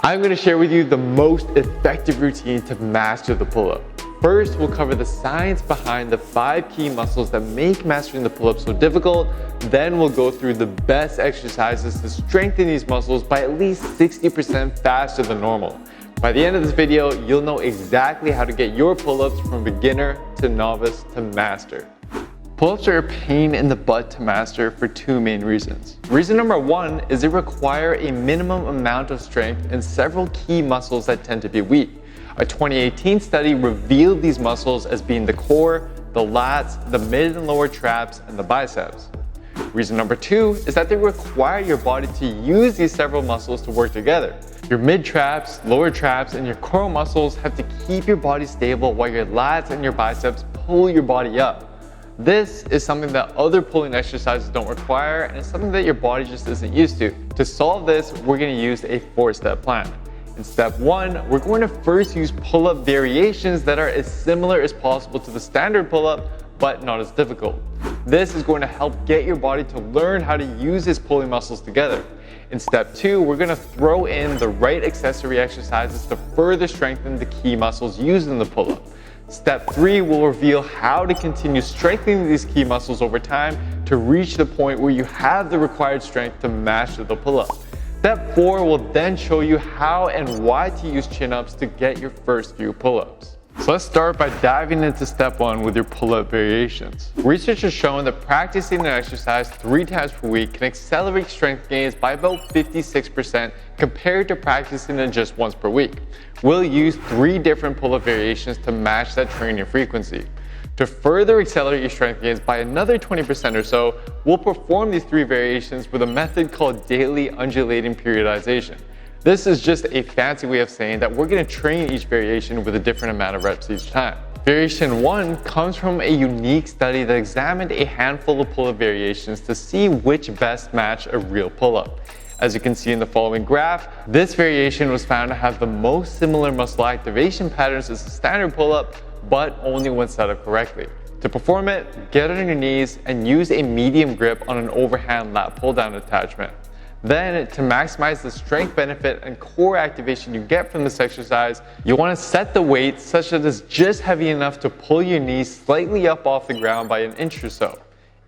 I'm going to share with you the most effective routine to master the pull-up. First, we'll cover the science behind the 5 key muscles that make mastering the pull-up so difficult. Then we'll go through the best exercises to strengthen these muscles by at least 60% faster than normal. By the end of this video, you'll know exactly how to get your pull-ups from beginner to novice to master. Pull-ups are a pain in the butt to master for 2 main reasons. Reason number 1 is they require a minimum amount of strength in several key muscles that tend to be weak. A 2018 study revealed these muscles as being the core, the lats, the mid and lower traps, and the biceps. Reason number 2 is that they require your body to use these several muscles to work together. Your mid traps, lower traps, and your core muscles have to keep your body stable while your lats and your biceps pull your body up. This is something that other pulling exercises don't require, and it's something that your body just isn't used to. To solve this, we're going to use a 4-step plan. In step 1, we're going to first use pull-up variations that are as similar as possible to the standard pull-up, but not as difficult. This is going to help get your body to learn how to use its pulling muscles together. In step 2, we're going to throw in the right accessory exercises to further strengthen the key muscles used in the pull-up. Step 3 will reveal how to continue strengthening these key muscles over time to reach the point where you have the required strength to master the pull-up. Step 4 will then show you how and why to use chin-ups to get your first few pull-ups. So let's start by diving into step 1 with your pull-up variations. Research has shown that practicing an exercise 3 times per week can accelerate strength gains by about 56% compared to practicing it just once per week. We'll use 3 different pull-up variations to match that training frequency. To further accelerate your strength gains by another 20% or so, we'll perform these 3 variations with a method called daily undulating periodization. This is just a fancy way of saying that we're going to train each variation with a different amount of reps each time. Variation 1 comes from a unique study that examined a handful of pull-up variations to see which best match a real pull-up. As you can see in the following graph, this variation was found to have the most similar muscle activation patterns as a standard pull-up, but only when set up correctly. To perform it, get on your knees and use a medium grip on an overhand lat pull-down attachment. Then, to maximize the strength benefit and core activation you get from this exercise, you want to set the weight such that it's just heavy enough to pull your knees slightly up off the ground by an inch or so.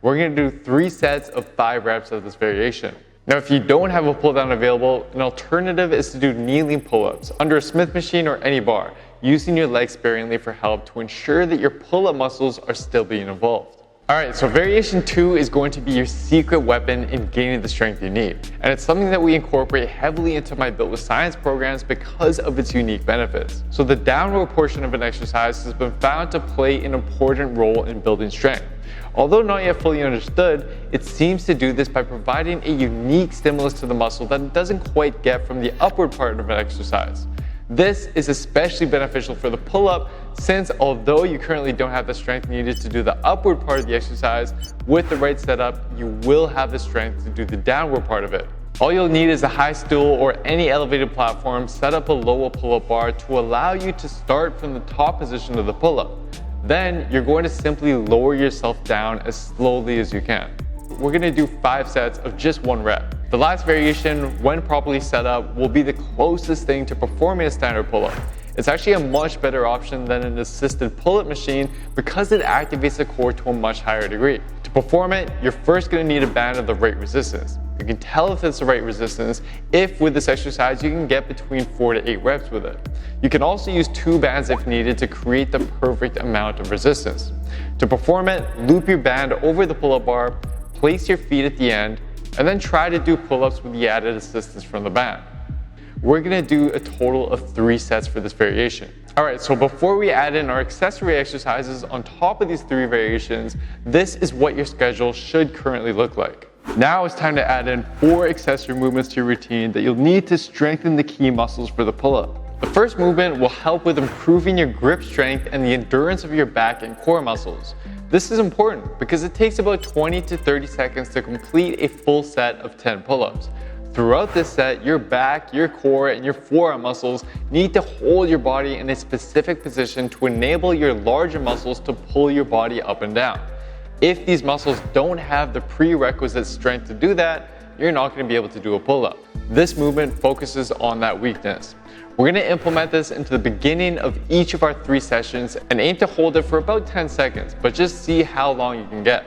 We're going to do 3 sets of 5 reps of this variation. Now, if you don't have a pull down available, an alternative is to do kneeling pull-ups under a Smith machine or any bar, using your legs sparingly for help to ensure that your pull-up muscles are still being involved. Alright, so variation 2 is going to be your secret weapon in gaining the strength you need. And it's something that we incorporate heavily into my Built with Science programs because of its unique benefits. So the downward portion of an exercise has been found to play an important role in building strength. Although not yet fully understood, it seems to do this by providing a unique stimulus to the muscle that it doesn't quite get from the upward part of an exercise. This is especially beneficial for the pull-up since although you currently don't have the strength needed to do the upward part of the exercise, with the right setup, you will have the strength to do the downward part of it. All you'll need is a high stool or any elevated platform set up below a pull-up bar to allow you to start from the top position of the pull-up. Then you're going to simply lower yourself down as slowly as you can. We're going to do 5 sets of just 1 rep. The last variation, when properly set up, will be the closest thing to performing a standard pull-up. It's actually a much better option than an assisted pull-up machine because it activates the core to a much higher degree. To perform it, you're first going to need a band of the right resistance. You can tell if it's the right resistance if with this exercise you can get between 4 to 8 reps with it. You can also use 2 bands if needed to create the perfect amount of resistance. To perform it, loop your band over the pull-up bar, place your feet at the end, and then try to do pull-ups with the added assistance from the band. We're going to do a total of 3 sets for this variation. Alright, so before we add in our accessory exercises on top of these 3 variations, this is what your schedule should currently look like. Now it's time to add in 4 accessory movements to your routine that you'll need to strengthen the key muscles for the pull-up. The first movement will help with improving your grip strength and the endurance of your back and core muscles. This is important because it takes about 20 to 30 seconds to complete a full set of 10 pull-ups. Throughout this set, your back, your core, and your forearm muscles need to hold your body in a specific position to enable your larger muscles to pull your body up and down. If these muscles don't have the prerequisite strength to do that, you're not going to be able to do a pull-up. This movement focuses on that weakness. We're going to implement this into the beginning of each of our 3 sessions and aim to hold it for about 10 seconds, but just see how long you can get.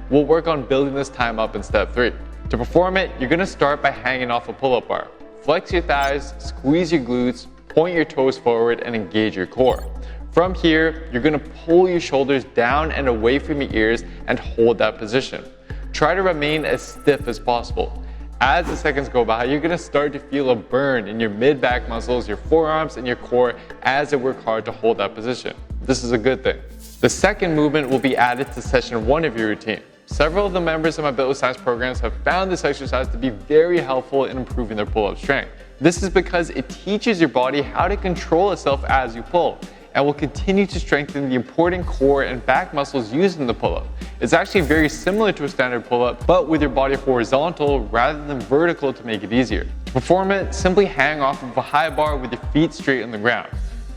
We'll work on building this time up in step 3. To perform it, you're going to start by hanging off a pull-up bar. Flex your thighs, squeeze your glutes, point your toes forward, and engage your core. From here, you're going to pull your shoulders down and away from your ears and hold that position. Try to remain as stiff as possible. As the seconds go by, you're going to start to feel a burn in your mid-back muscles, your forearms, and your core as they work hard to hold that position. This is a good thing. The second movement will be added to session 1 of your routine. Several of the members of my Built with Science programs have found this exercise to be very helpful in improving their pull-up strength. This is because it teaches your body how to control itself as you pull, and will continue to strengthen the important core and back muscles used in the pull-up. It's actually very similar to a standard pull-up, but with your body horizontal rather than vertical to make it easier. To perform it, simply hang off of a high bar with your feet straight on the ground.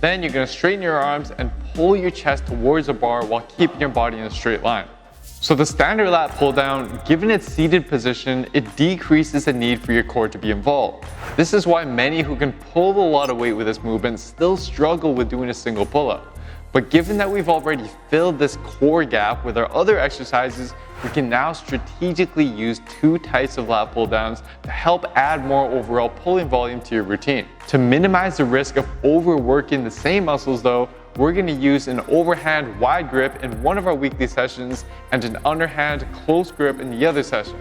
Then you're going to straighten your arms and pull your chest towards the bar while keeping your body in a straight line. So the standard lat pull down, given its seated position, it decreases the need for your core to be involved. This is why many who can pull a lot of weight with this movement still struggle with doing a single pull-up. But given that we've already filled this core gap with our other exercises, we can now strategically use 2 types of lat pull downs to help add more overall pulling volume to your routine. To minimize the risk of overworking the same muscles though, we're going to use an overhand wide grip in one of our weekly sessions and an underhand close grip in the other session.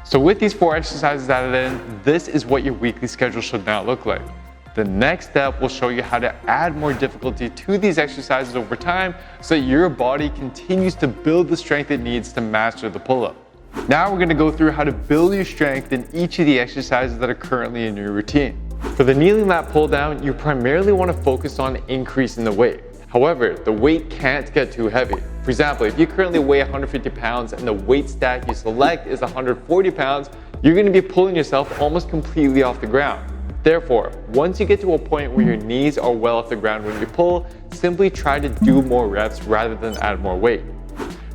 So with these 4 exercises added in, this is what your weekly schedule should now look like. The next step will show you how to add more difficulty to these exercises over time so that your body continues to build the strength it needs to master the pull-up. Now we're going to go through how to build your strength in each of the exercises that are currently in your routine. For the kneeling lat pull down, you primarily want to focus on increasing the weight. However, the weight can't get too heavy. For example, if you currently weigh 150 pounds and the weight stack you select is 140 pounds, you're going to be pulling yourself almost completely off the ground. Therefore, once you get to a point where your knees are well off the ground when you pull, simply try to do more reps rather than add more weight.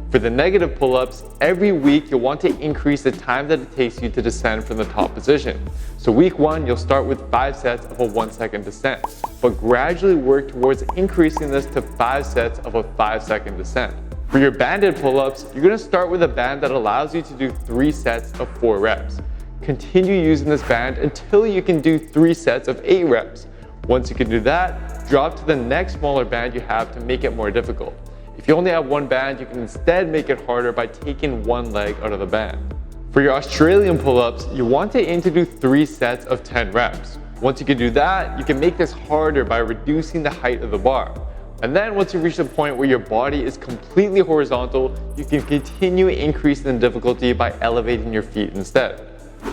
For the negative pull-ups, every week you'll want to increase the time that it takes you to descend from the top position. So week 1, you'll start with 5 sets of a 1-second descent, but gradually work towards increasing this to 5 sets of a 5-second descent. For your banded pull-ups, you're going to start with a band that allows you to do 3 sets of 4 reps. Continue using this band until you can do 3 sets of 8 reps. Once you can do that, drop to the next smaller band you have to make it more difficult. If you only have 1 band, you can instead make it harder by taking 1 leg out of the band. For your Australian pull-ups, you want to aim to do 3 sets of 10 reps. Once you can do that, you can make this harder by reducing the height of the bar. And then once you reach the point where your body is completely horizontal, you can continue increasing the difficulty by elevating your feet instead.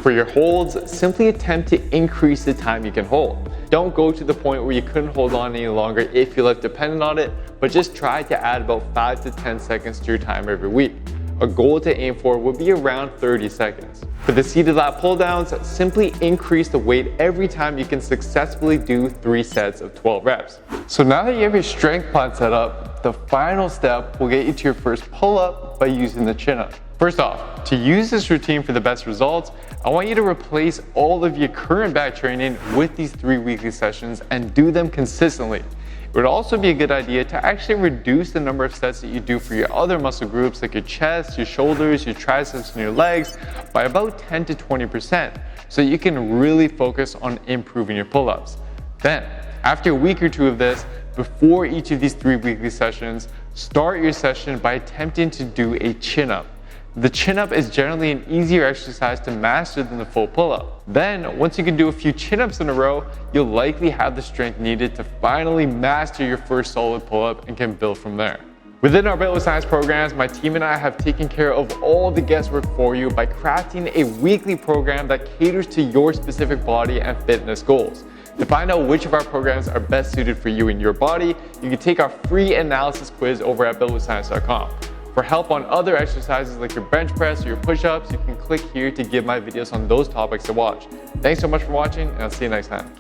For your holds, simply attempt to increase the time you can hold. Don't go to the point where you couldn't hold on any longer if your life depended on it, but just try to add about 5 to 10 seconds to your time every week. A goal to aim for would be around 30 seconds. For the seated lat pull downs, simply increase the weight every time you can successfully do 3 sets of 12 reps. So now that you have your strength plan set up, the final step will get you to your first pull-up by using the chin-up. First off, to use this routine for the best results, I want you to replace all of your current back training with these 3 weekly sessions and do them consistently. It would also be a good idea to actually reduce the number of sets that you do for your other muscle groups like your chest, your shoulders, your triceps, and your legs by about 10 to 20% so you can really focus on improving your pull-ups. Then, after a week or 2 of this, before each of these 3 weekly sessions, start your session by attempting to do a chin-up. The chin-up is generally an easier exercise to master than the full pull-up. Then, once you can do a few chin-ups in a row, you'll likely have the strength needed to finally master your first solid pull-up and can build from there. Within our Built with Science programs, my team and I have taken care of all the guesswork for you by crafting a weekly program that caters to your specific body and fitness goals. To find out which of our programs are best suited for you and your body, you can take our free analysis quiz over at builtwithscience.com. For help on other exercises like your bench press or your push-ups, you can click here to give my videos on those topics to watch. Thanks so much for watching, and I'll see you next time.